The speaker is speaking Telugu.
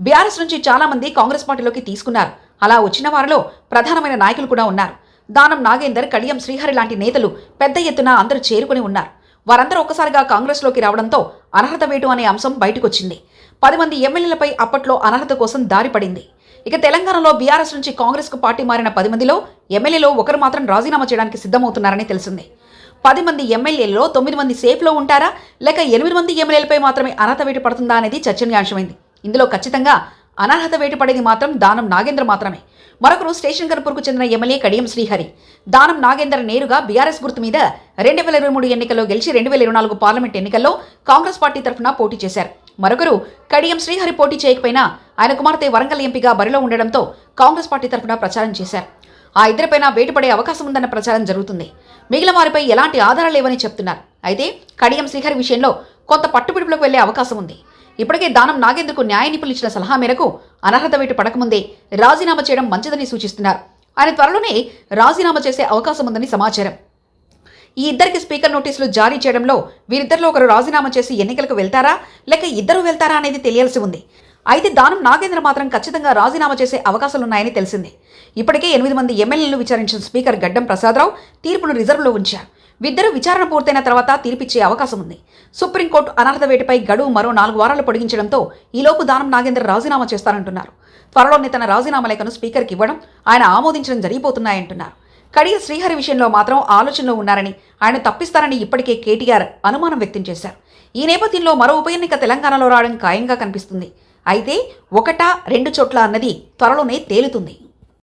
బీఆర్ఎస్ నుంచి చాలా మంది కాంగ్రెస్ పార్టీలోకి తీసుకున్నారు. అలా వచ్చిన వారిలో ప్రధానమైన నాయకులు కూడా ఉన్నారు. దానం నాగేందర్, కడియం శ్రీహరి లాంటి నేతలు పెద్ద ఎత్తున అందరూ చేరుకుని ఉన్నారు. వారందరూ ఒక్కసారిగా కాంగ్రెస్లోకి రావడంతో అనర్హత వేటు అనే అంశం బయటకొచ్చింది. 10 మంది ఎమ్మెల్యేలపై అప్పట్లో అనర్హత కోసం దారి పడింది. ఇక తెలంగాణలో బీఆర్ఎస్ నుంచి కాంగ్రెస్కు పార్టీ మారిన 10 మందిలో ఎమ్మెల్యేలో ఒకరు మాత్రం రాజీనామా చేయడానికి సిద్ధమవుతున్నారని తెలిసింది. 10 మంది ఎమ్మెల్యేలలో 9 మంది సేఫ్లో ఉంటారా, లేక 8 మంది ఎమ్మెల్యేలపై మాత్రమే అనర్హత వేటు పడుతుందా అనేది చర్చనీయాంశమైంది. ఇందులో ఖచ్చితంగా అనర్హత వేటు పడేది మాత్రం దానం నాగేంద్ర మాత్రమే. మరొకరు స్టేషన్ గన్పూర్కు చెందిన ఎమ్మెల్యే కడియం శ్రీహరి. దానం నాగేందర్ నేరుగా బీఆర్ఎస్ గుర్తు మీద 2023 ఎన్నికల్లో గెలిచి 2024 పార్లమెంట్ ఎన్నికల్లో కాంగ్రెస్ పార్టీ తరఫున పోటీ చేశారు. మరొకరు కడియం శ్రీహరి పోటీ చేయకపోయినా ఆయన కుమార్తె వరంగల్ ఎంపీగా బరిలో ఉండడంతో కాంగ్రెస్ పార్టీ తరఫున ప్రచారం చేశారు. ఆ ఇద్దరిపైన వేటుపడే అవకాశం ఉందన్న ప్రచారం జరుగుతుంది. మిగిలిన వారిపై ఎలాంటి ఆధారాలు లేవని చెప్తున్నారు. అయితే కడియం శ్రీహరి విషయంలో కొంత పట్టుబిడుపులకు వెళ్లే అవకాశం ఉంది. ఇప్పటికే దానం నాగేంద్రకు న్యాయ నిపుణులు ఇచ్చిన సలహా మేరకు అనర్హత వేటు పడకముందే రాజీనామా చేయడం మంచిదని సూచిస్తున్నారు. ఆయన త్వరలోనే రాజీనామా చేసే అవకాశం ఉందని సమాచారం. ఈ ఇద్దరికి స్పీకర్ నోటీసులు జారీ చేయడంలో వీరిద్దరిలో ఒకరు రాజీనామా చేసి ఎన్నికలకు వెళ్తారా, లేక ఇద్దరు వెళ్తారా అనేది తెలియాల్సి ఉంది. అయితే దానం నాగేంద్ర మాత్రం ఖచ్చితంగా రాజీనామా చేసే అవకాశాలున్నాయని తెలిసింది. ఇప్పటికే 8 మంది ఎమ్మెల్యేలను విచారించిన స్పీకర్ గడ్డం ప్రసాదరావు తీర్పును రిజర్వ్లో ఉంచారు. వీరిద్దరూ విచారణ పూర్తయిన తర్వాత తీర్పిచ్చే అవకాశం ఉంది. సుప్రీంకోర్టు అనర్హత వేటుపై గడువు మరో 4 వారాలు పొడిగించడంతో ఈలోపు దానం నాగేంద్ర రాజీనామా చేస్తారంటున్నారు. త్వరలోనే తన రాజీనామా లేఖను స్పీకర్కి ఇవ్వడం, ఆయన ఆమోదించడం జరిగిపోతున్నాయంటున్నారు. కడియ శ్రీహరి విషయంలో మాత్రం ఆలోచనలో ఉన్నారని, ఆయన తప్పిస్తారని ఇప్పటికే కేటీఆర్ అనుమానం వ్యక్తం చేశారు. ఈ నేపథ్యంలో మరో ఉప ఎన్నిక తెలంగాణలో రావడం ఖాయంగా కనిపిస్తుంది. అయితే 1, 2 చోట్ల అన్నది త్వరలోనే తేలుతుంది.